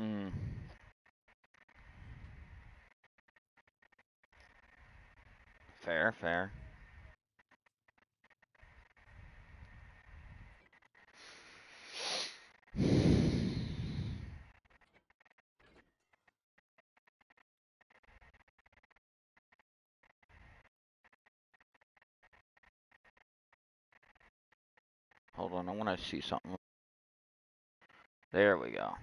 Mm. Fair, fair. Hold on, I want to see something. There we go.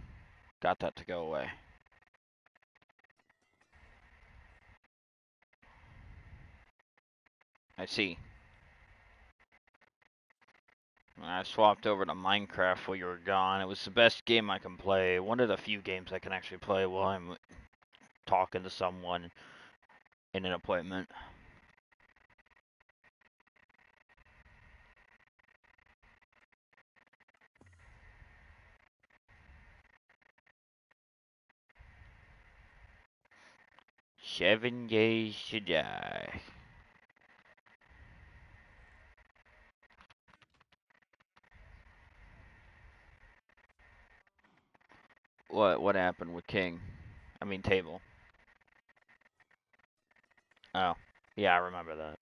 Got that to go away. I see. I swapped over to Minecraft while you were gone. It was the best game I can play. One of the few games I can actually play while I'm talking to someone in an appointment. Seven Days to Die. What happened with King? I mean Table. Oh. Yeah, I remember that.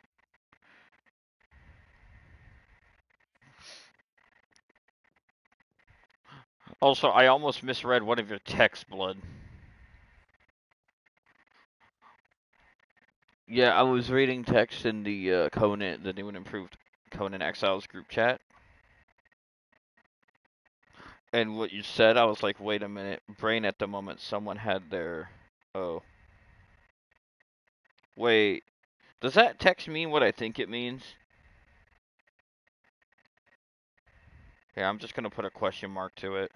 Also, I almost misread one of your texts, Blood. Yeah, I was reading text in the Conan, the new and improved Conan Exiles group chat, and what you said, I was like, wait a minute, brain at the moment, someone had their, oh, wait, does that text mean what I think it means? Yeah, I'm just gonna put a question mark to it.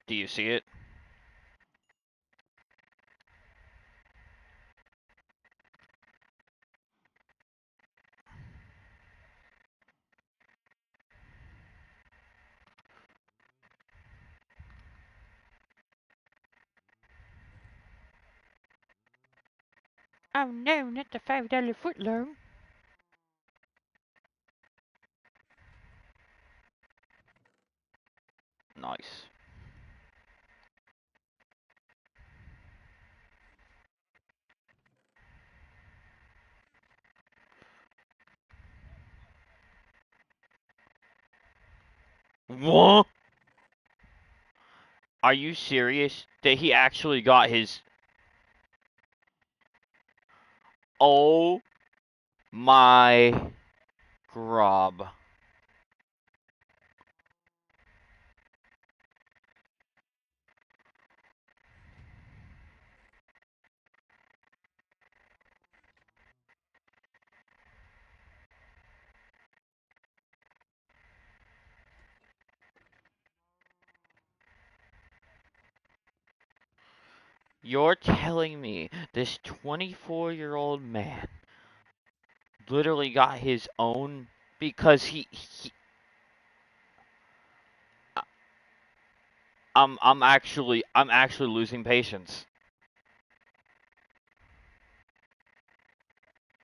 Do you see it? Oh no, not the $5 footlong. Nice. What? Are you serious? That he actually got his... Oh my grob. You're telling me this 24-year-old man literally got his own because I'm actually losing patience.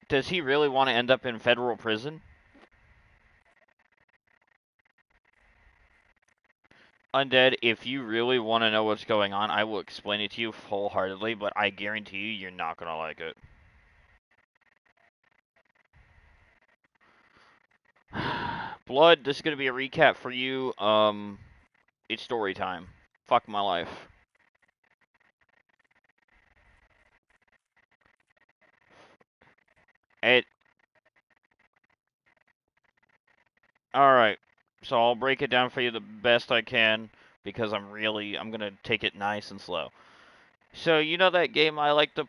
Does he really want to end up in federal prison? Undead, if you really want to know what's going on, I will explain it to you wholeheartedly, but I guarantee you you're not going to like it. Blood, this is going to be a recap for you. It's story time. Fuck my life. It All right. So I'll break it down for you the best I can because I'm going to take it nice and slow. So, you know that game I like to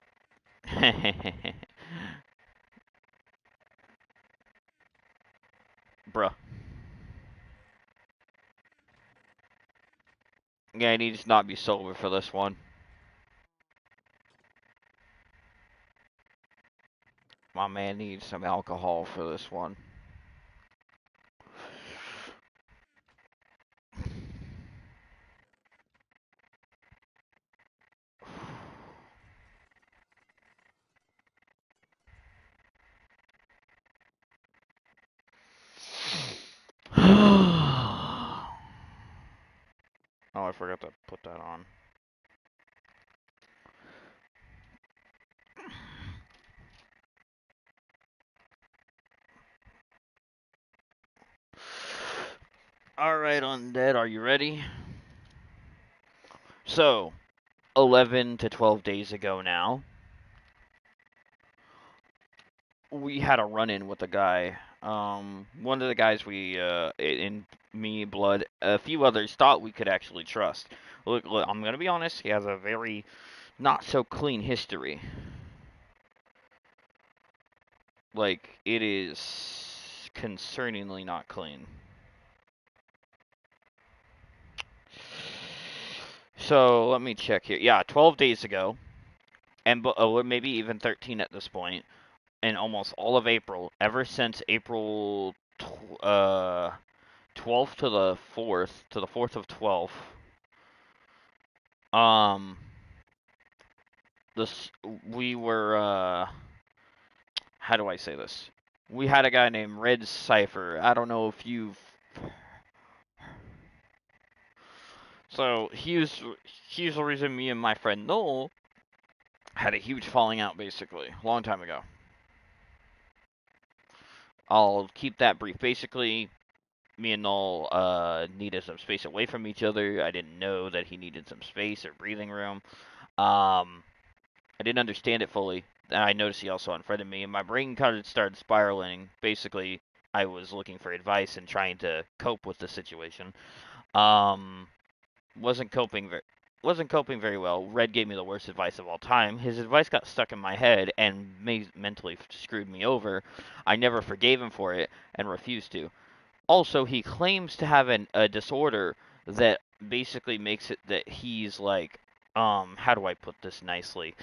Bruh. Yeah, he needs to not be sober for this one. My man needs some alcohol for this one. forgot to put that on. Alright, Undead, are you ready? So, 11 to 12 days ago now, we had a run-in with a guy. One of the guys in me, Blood, a few others thought we could actually trust. Look, I'm gonna be honest, he has a very not so clean history. Like, it is concerningly not clean. So, let me check here. Yeah, 12 days ago, and maybe even 13 at this point, in almost all of April, ever since April 12th to the 4th of 12th. This we were how do I say this? We had a guy named Red Cipher. I don't know if you've. So he's the reason me and my friend Noel had a huge falling out, basically, a long time ago. I'll keep that brief. Basically, me and Noel needed some space away from each other. I didn't know that he needed some space or breathing room. I didn't understand it fully. And I noticed he also unfriended me, and my brain kind of started spiraling. Basically, I was looking for advice and trying to cope with the situation. Um, wasn't coping very well. Red gave me the worst advice of all time. His advice got stuck in my head and mentally screwed me over. I never forgave him for it and refused to. Also, he claims to have a disorder that basically makes it that he's like, how do I put this nicely?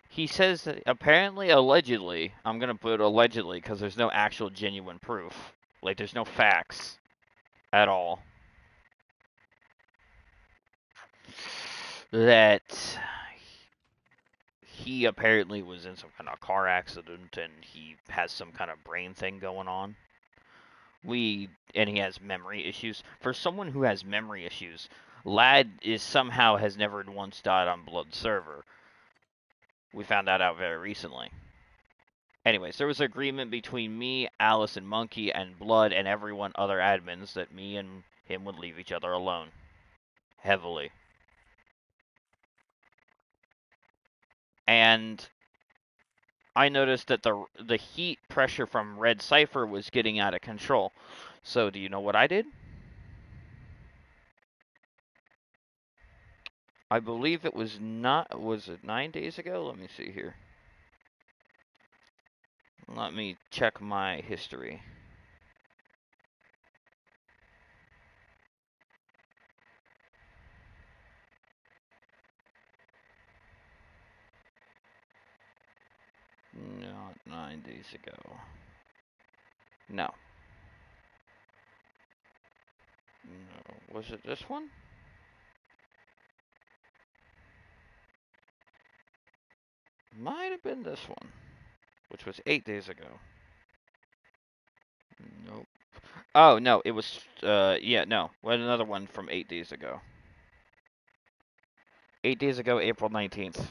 He says that apparently, allegedly, I'm gonna put allegedly because there's no actual genuine proof. Like, there's no facts at all. That he apparently was in some kind of car accident and he has some kind of brain thing going on. And he has memory issues. For someone who has memory issues, Lad has never once died on Blood server. We found that out very recently. Anyways, there was an agreement between me, Alice, and Monkey, and Blood, and everyone other admins that me and him would leave each other alone. Heavily. And I noticed that the heat pressure from Red Cipher was getting out of control. So, do you know what I did? I believe it was was it 9 days ago? Let me see here. Let me check my history. Not 9 days ago. No. No. Was it this one? Might have been this one, which was 8 days ago. Nope. Oh, no, it was, yeah, no. We had another one from 8 days ago. 8 days ago, April 19th.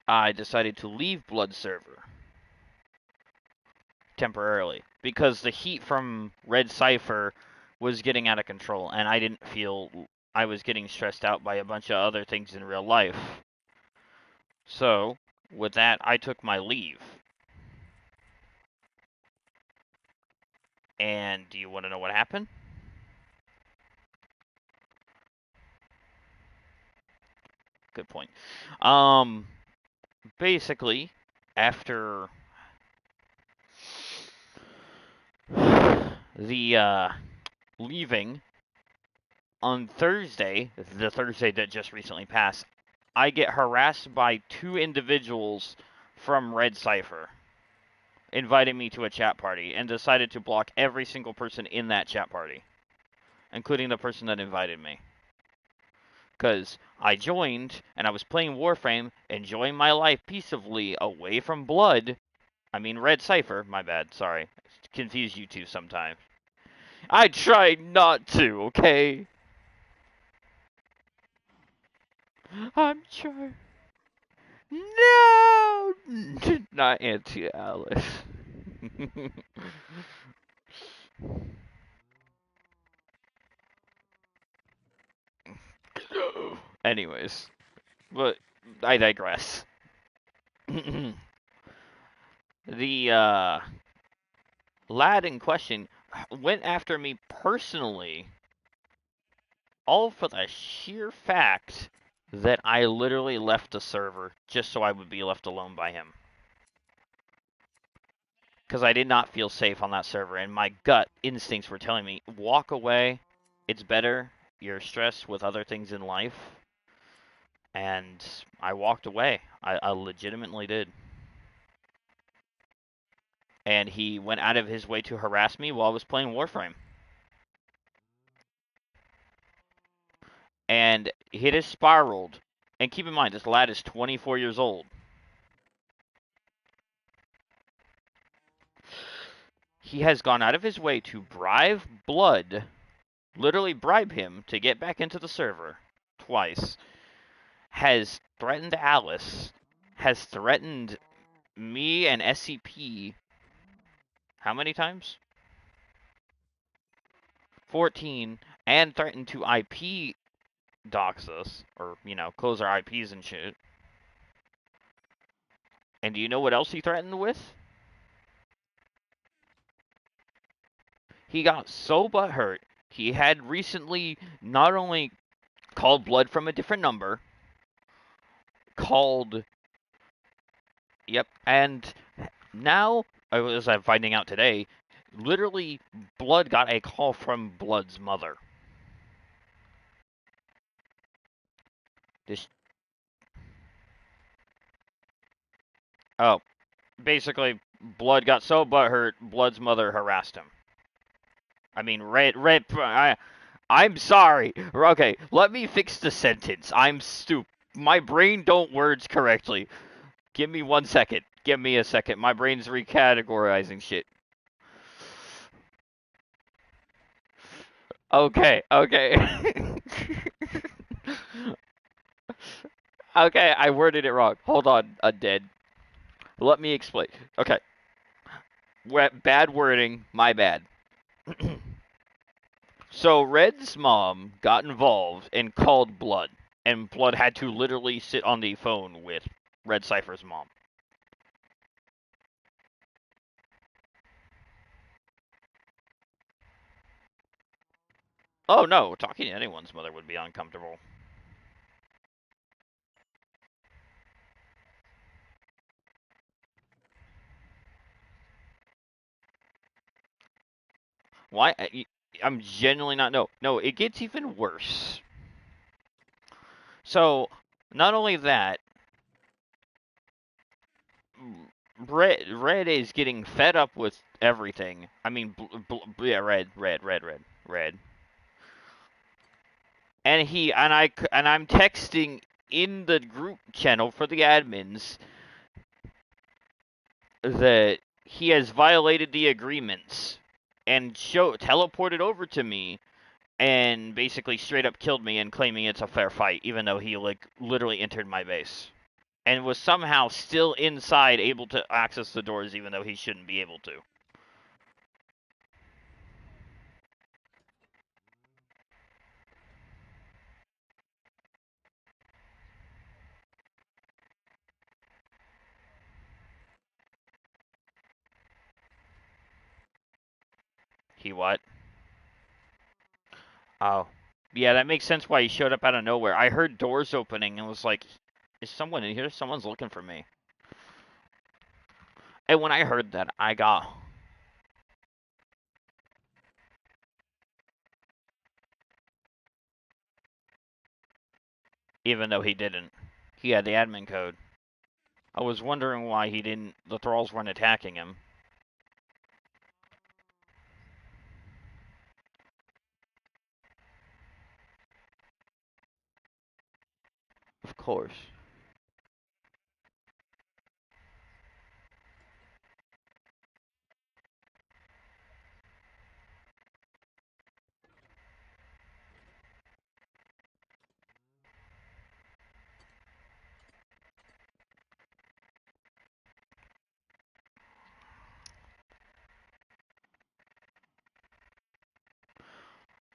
I decided to leave Blood server. Temporarily. Because the heat from Red Cipher was getting out of control, and I didn't feel I was getting stressed out by a bunch of other things in real life. So, with that, I took my leave. And do you want to know what happened? Good point. Basically, after the leaving on Thursday, the Thursday that just recently passed, I get harassed by 2 individuals from Red Cipher, inviting me to a chat party, and decided to block every single person in that chat party, including the person that invited me. Because I joined, and I was playing Warframe, enjoying my life peacefully away from Blood, I mean Red Cipher. My bad. Sorry. Confuse you two sometimes. I try not to. Okay. I'm trying. No, not Auntie Alice. Anyways, but I digress. The lad in question went after me personally, all for the sheer fact that I literally left the server just so I would be left alone by him. Because I did not feel safe on that server, and my gut instincts were telling me, walk away, it's better, you're stressed with other things in life. And I walked away. I legitimately did. And he went out of his way to harass me while I was playing Warframe. And it has spiraled. And keep in mind, this lad is 24 years old. He has gone out of his way to bribe Blood, literally bribe him to get back into the server twice. Has threatened Alice. Has threatened me and SCP. How many times? 14. And threatened to IP dox us, or, close our IPs and shit. And do you know what else he threatened with? He got so butthurt, he had recently not only called Blood from a different number, called, yep, and now, as I'm finding out today, literally, Blood got a call from Blood's mother. This, oh, basically, Blood got so butthurt, Blood's mother harassed him. I mean, I'm sorry. Okay, let me fix the sentence. I'm stupid. My brain don't words correctly. Give me 1 second. Give me a second. My brain's recategorizing shit. Okay, okay. Okay, I worded it wrong. Hold on, undead. Let me explain. Okay. Bad wording, my bad. So Red's mom got involved and called Blood, and Blood had to literally sit on the phone with Red Cipher's mom. Oh no, talking to anyone's mother would be uncomfortable. Why? I'm genuinely not. No, no, it gets even worse. So, not only that, Red is getting fed up with everything. I mean, yeah, Red. And I'm texting in the group channel for the admins that he has violated the agreements and teleported over to me and basically straight up killed me and claiming it's a fair fight, even though he literally entered my base and was somehow still inside, able to access the doors, even though he shouldn't be able to. He what? Oh, yeah, that makes sense why he showed up out of nowhere. I heard doors opening and was like, "Is someone in here? Someone's looking for me." And when I heard that, I got even though he didn't. He had the admin code. I was wondering why the thralls weren't attacking him. Of course.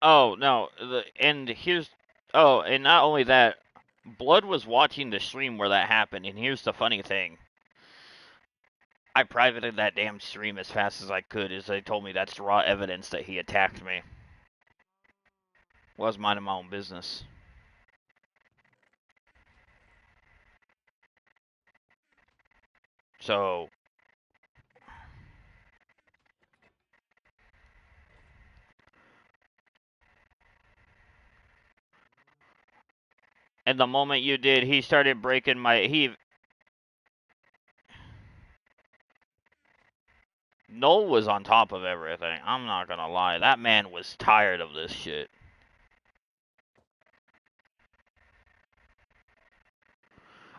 Oh no, and here's and not only that, Blood was watching the stream where that happened, and here's the funny thing. I privated that damn stream as fast as I could, as they told me that's raw evidence that he attacked me. Was minding my own business. So, and the moment you did, he started breaking my. Noel was on top of everything. I'm not gonna lie. That man was tired of this shit.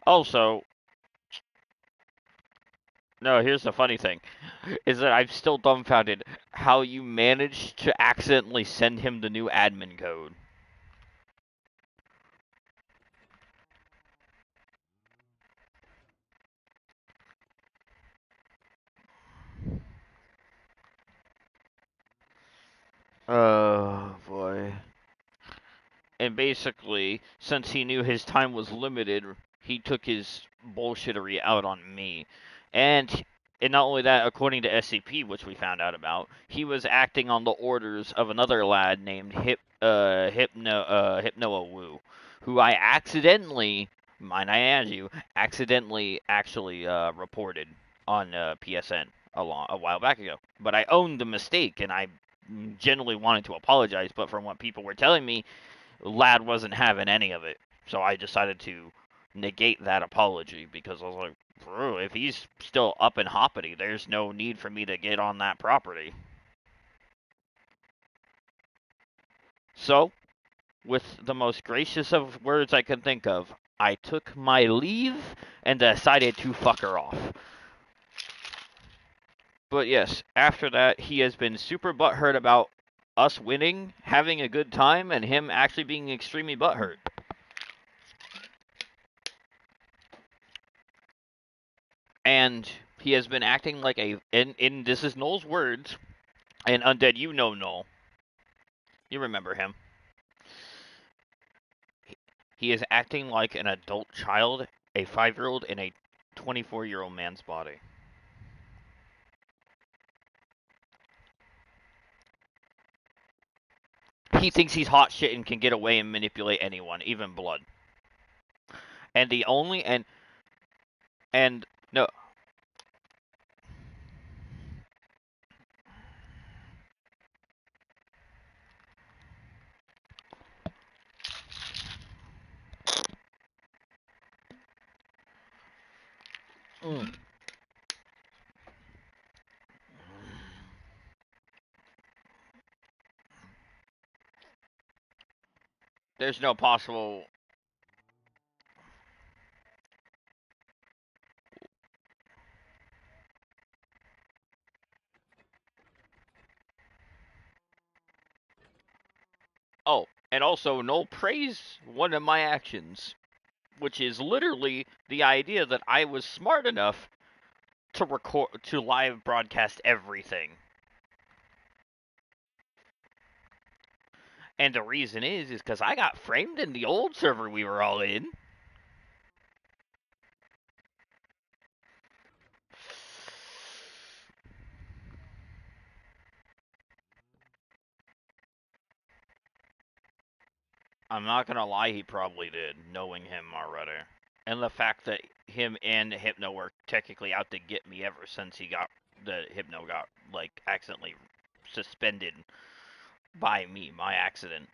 Also, no, here's the funny thing. Is that I'm still dumbfounded how you managed to accidentally send him the new admin code. Oh, boy. And basically, since he knew his time was limited, he took his bullshittery out on me. And and not only that, according to SCP, which we found out about, he was acting on the orders of another lad named Hypnoa Wu, who I accidentally, mind I add you, accidentally actually reported on PSN a while back ago. But I owned the mistake, and I genuinely wanted to apologize. But from what people were telling me, Lad wasn't having any of it. So I decided to negate that apology because I was like, bro, if he's still up and hoppity, there's no need for me to get on that property. So, with the most gracious of words I can think of, I took my leave and decided to fuck her off. But yes, after that, he has been super butthurt about us winning, having a good time, and him actually being extremely butthurt. And he has been acting like in this is Noel's words, and Undead, you know Noel. You remember him. He is acting like an adult child, a 5-year-old in a 24-year-old man's body. He thinks he's hot shit and can get away and manipulate anyone, even Blood. And the only and no. Mm. There's no possible. Oh, and also Noel praised one of my actions, which is literally the idea that I was smart enough to record to live broadcast everything. And the reason is because I got framed in the old server we were all in. I'm not gonna lie, he probably did, knowing him already. And the fact that him and Hypno were technically out to get me ever since Hypno got like accidentally suspended by me, my accident.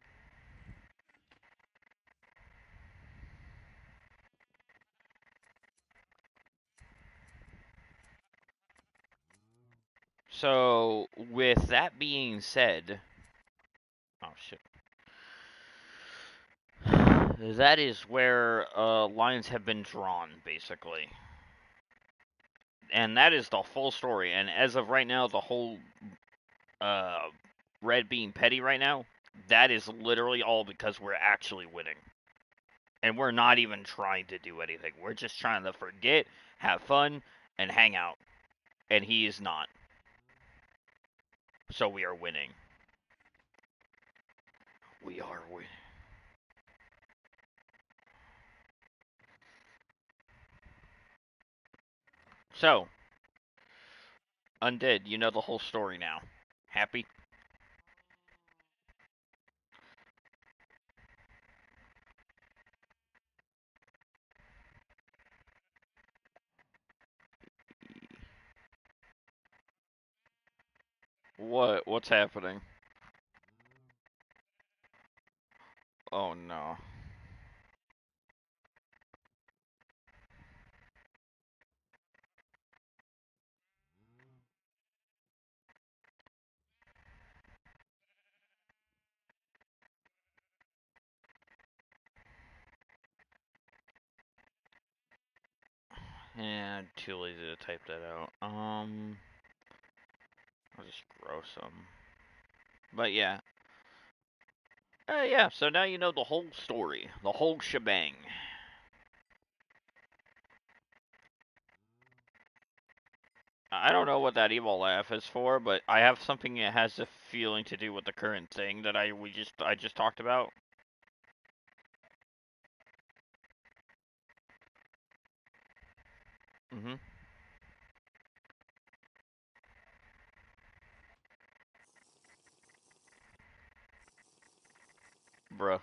So with that being said, oh shit. That is where lines have been drawn, basically. And that is the full story. And as of right now, the whole uh, Red being petty right now, that is literally all because we're actually winning. And we're not even trying to do anything. We're just trying to forget, have fun, and hang out. And he is not. So we are winning. We are. So, Undead, you know the whole story now. Happy? What? What's happening? Oh no. Yeah, I'm too lazy to type that out. I'll just grow some. But yeah. Yeah, so now you know the whole story. The whole shebang. I don't know what that evil laugh is for, but I have something that has a feeling to do with the current thing that I just talked about. Mhm. Bruh.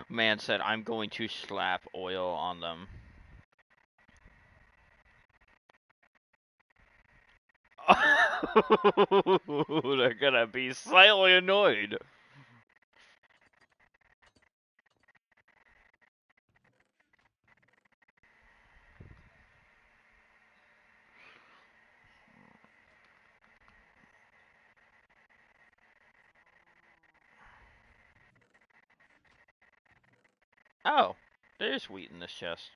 Man said I'm going to slap oil on them. They're gonna be slightly annoyed. Oh, there's wheat in this chest.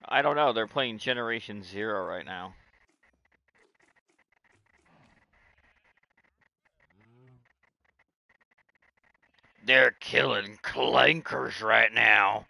I don't know. They're playing Generation Zero right now. They're killing clankers right now.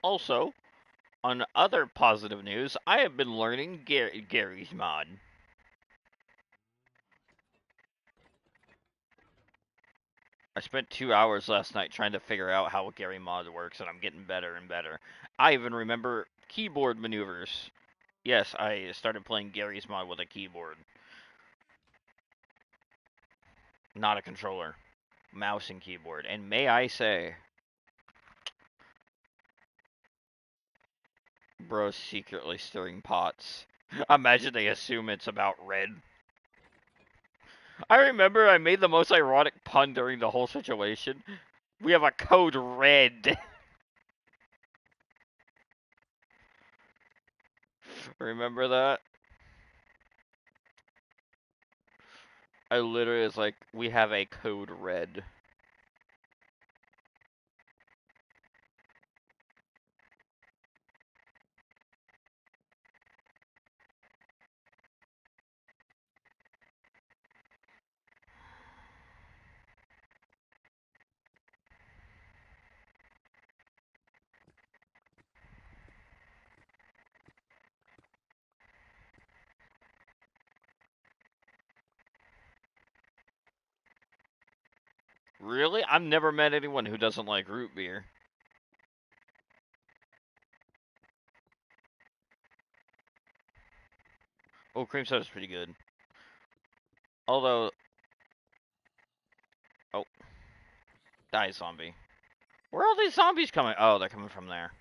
Also, on other positive news, I have been learning Gary's mod. I spent 2 hours last night trying to figure out how Gary mod works, and I'm getting better and better. I even remember keyboard maneuvers. Yes, I started playing Gary's mod with a keyboard, not a controller. Mouse and keyboard. And may I say, bro's secretly stirring pots. Imagine they assume it's about red. I remember I made the most ironic pun during the whole situation. We have a code red. Remember that? I literally was like, we have a code red. Really? I've never met anyone who doesn't like root beer. Oh, cream soda's pretty good. Although, oh, die zombie. Where are all these zombies coming? Oh, they're coming from there.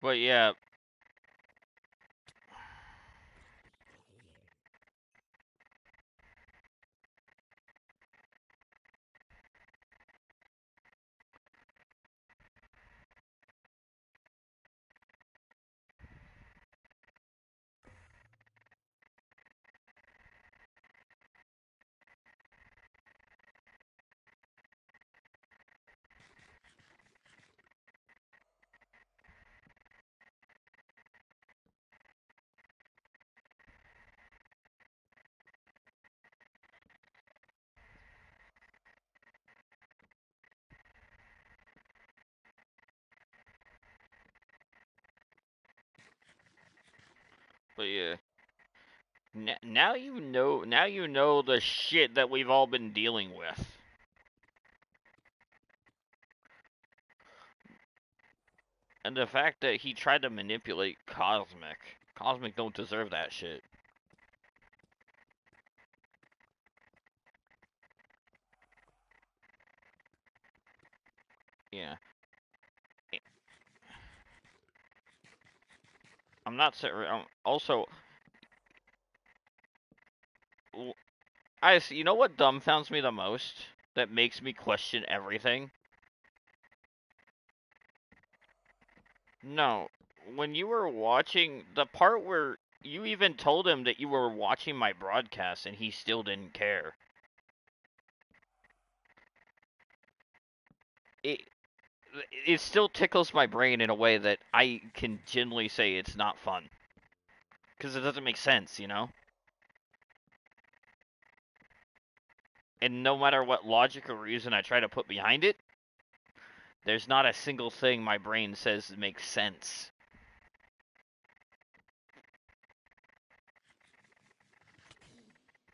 But yeah, but yeah. Now you know. Now you know the shit that we've all been dealing with, and the fact that he tried to manipulate Cosmic. Cosmic don't deserve that shit. Yeah. I'm not saying. Also, you know what dumbfounds me the most? That makes me question everything? No. When you were watching the part where you even told him that you were watching my broadcast and he still didn't care. It it still tickles my brain in a way that I can genuinely say it's not fun. Because it doesn't make sense, you know? And no matter what logic or reason I try to put behind it, there's not a single thing my brain says makes sense.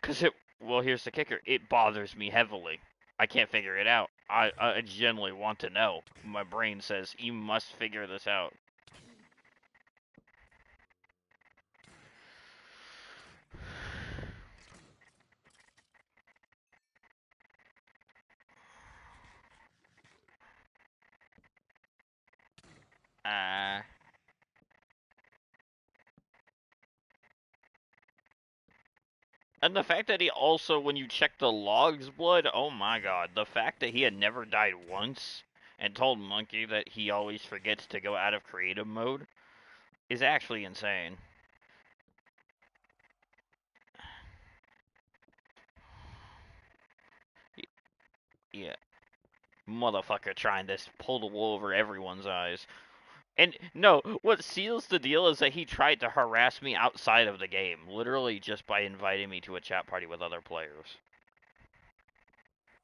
Because well, here's the kicker. It bothers me heavily. I can't figure it out. I genuinely want to know. My brain says, you must figure this out. Uh, and the fact that he also, when you check the logs, blood, oh my god. The fact that he had never died once and told Monkey that he always forgets to go out of creative mode is actually insane. Yeah. Motherfucker trying to pull the wool over everyone's eyes. And no, what seals the deal is that he tried to harass me outside of the game, literally just by inviting me to a chat party with other players.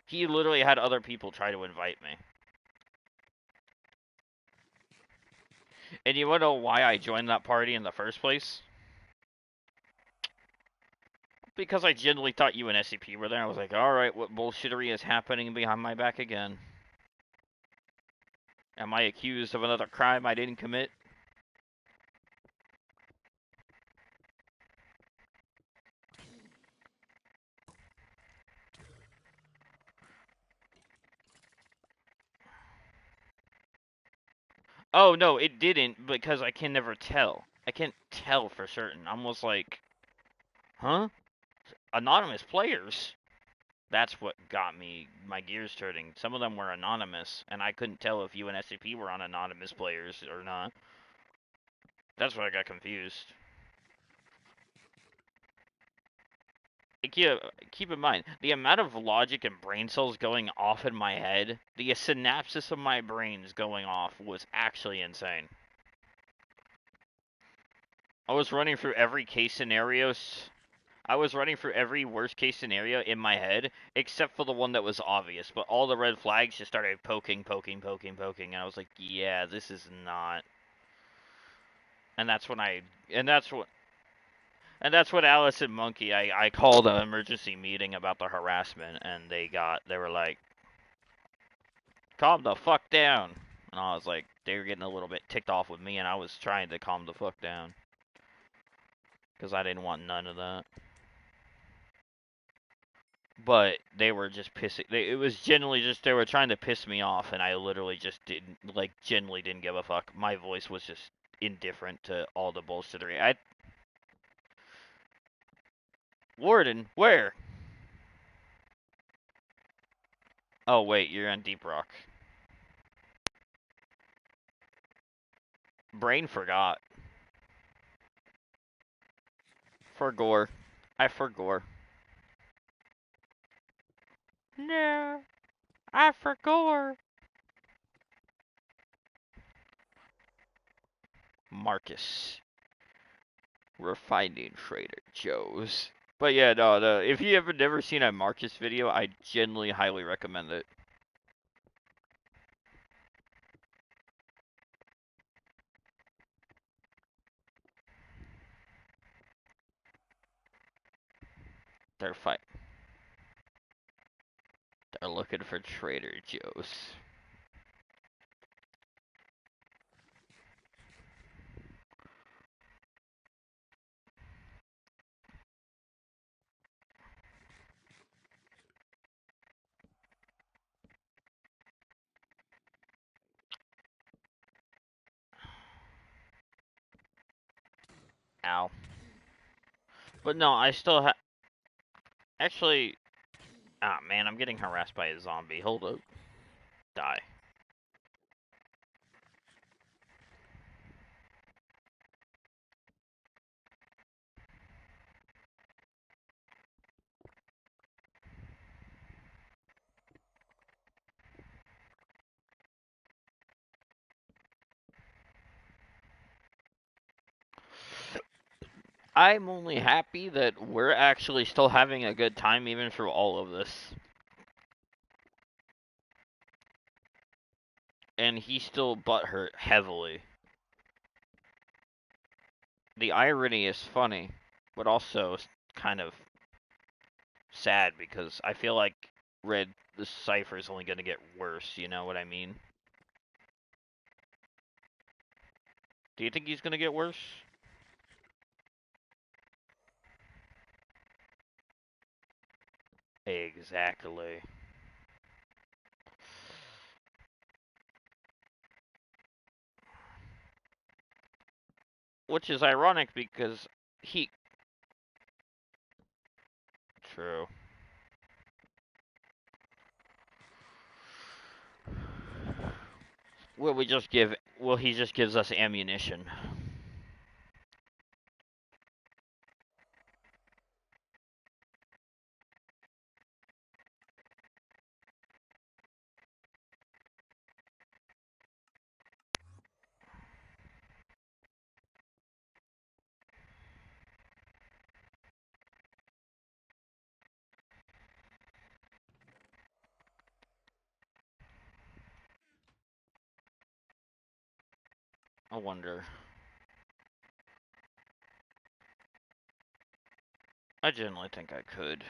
He literally had other people try to invite me. And you wanna know why I joined that party in the first place? Because I genuinely thought you and SCP were there. I was like, alright, what bullshittery is happening behind my back again? Am I accused of another crime I didn't commit? Oh, no, it didn't, because I can never tell. I can't tell for certain. I'm almost like, huh? Anonymous players? That's what got me my gears turning. Some of them were anonymous, and I couldn't tell if you and SCP were on anonymous players or not. That's where I got confused. Keep in mind, the amount of logic and brain cells going off in my head, the synapses of my brains going off was actually insane. I was running through every case scenario. I was running through every worst case scenario in my head, except for the one that was obvious. But all the red flags just started poking, and I was like, yeah, this is not. And that's when and that's what, and that's what Alice and Monkey, I called an emergency meeting about the harassment, and they were like, calm the fuck down. And I was like, they were getting a little bit ticked off with me, and I was trying to calm the fuck down. Because I didn't want none of that. But they were just pissing. It was generally just they were trying to piss me off, and I literally just didn't, like, genuinely didn't give a fuck. My voice was just indifferent to all the bullshittery. Warden, where? Oh wait, you're on Deep Rock. Brain forgot. Forgore. I forgore. No, I forgore. Marcus. We're finding Trader Joe's. But yeah, no, if you have never seen a Marcus video, I genuinely highly recommend it. They're fight. They're looking for Trader Joe's. Ow. But no, I still have. Actually, ah man, I'm getting harassed by a zombie. Hold up. Die. I'm only happy that we're actually still having a good time even through all of this. And he's still butthurt heavily. The irony is funny, but also kind of sad because I feel like the cipher is only going to get worse, you know what I mean? Do you think he's going to get worse? Exactly. Which is ironic because he... True. Will we just give... Well, he just gives us ammunition. I wonder. I genuinely think I could.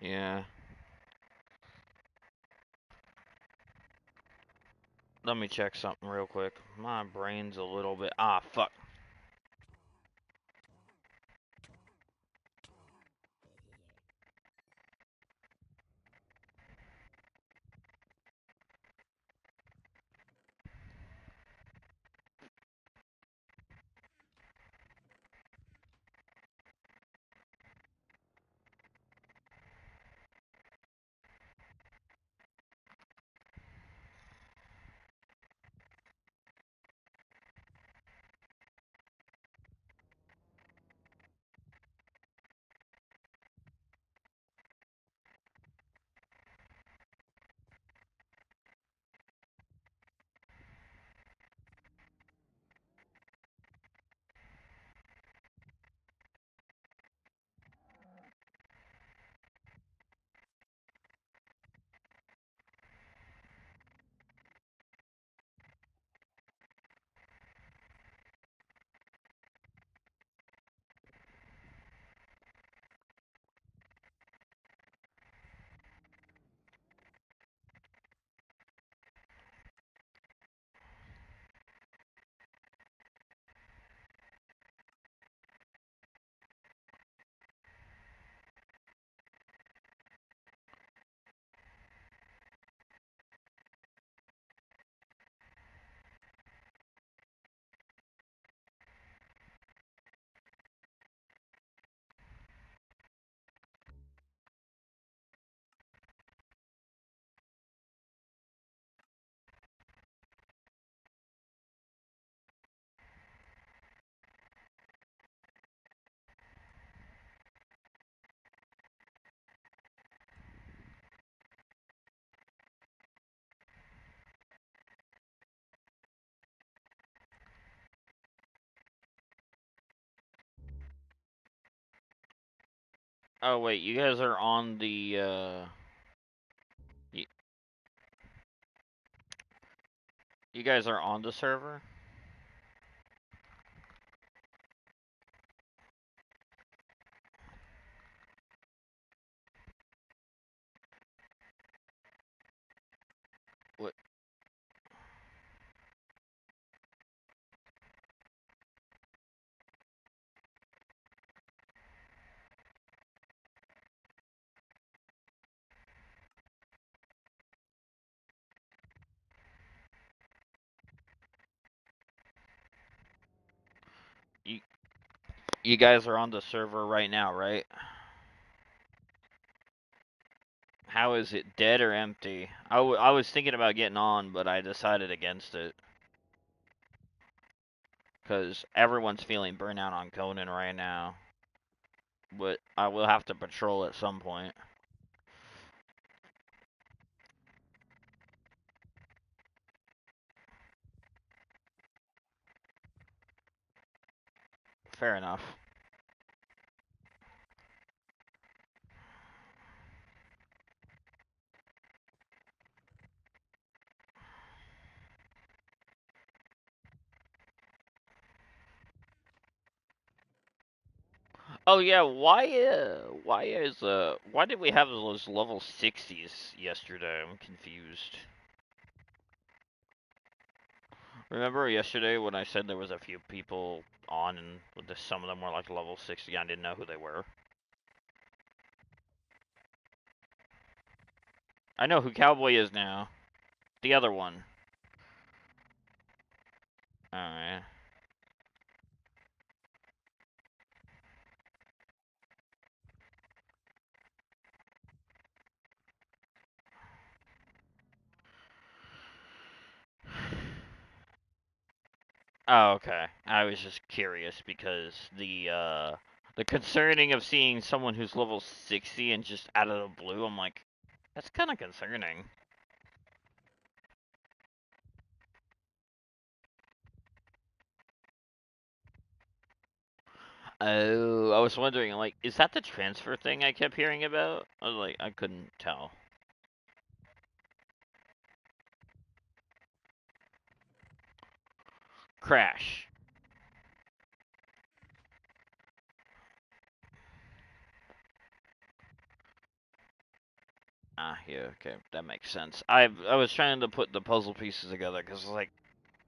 Yeah. Let me check something real quick. My brain's a little bit... Ah, fuck. Oh wait, you guys are on the y- you guys are on the server? What you you guys are on the server right now, right? How is it, dead or empty? I was thinking about getting on, but I decided against it because everyone's feeling burnout on Conan right now. But I will have to patrol at some point. Fair enough. Oh yeah, why did we have those level 60s yesterday? I'm confused. Remember yesterday when I said there was a few people on and some of them were like level 60? I didn't know who they were. I know who Cowboy is now. The other one. Alright. Oh, okay. I was just curious because the concerning of seeing someone who's level 60 and just out of the blue, I'm like, that's kind of concerning. Oh, I was wondering, like, is that the transfer thing I kept hearing about? I was like, I couldn't tell. Crash. Ah, yeah, okay, that makes sense. I was trying to put the puzzle pieces together because like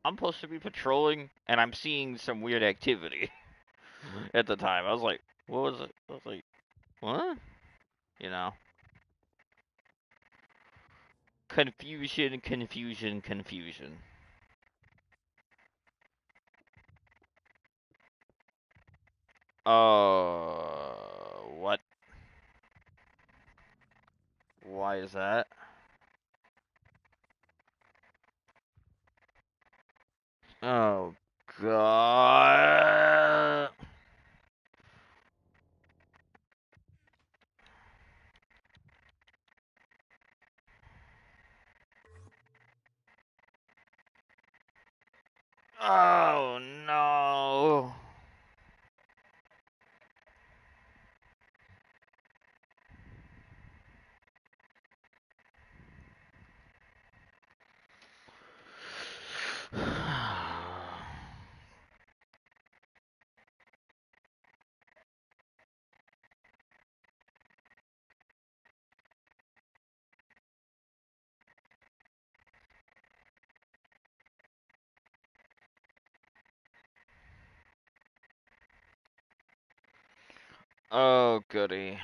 I'm supposed to be patrolling and I'm seeing some weird activity at the time. I was like, what was it? I was like, what? You know, confusion, confusion, confusion. What? Why is that? Oh God. Oh no. Oh goody.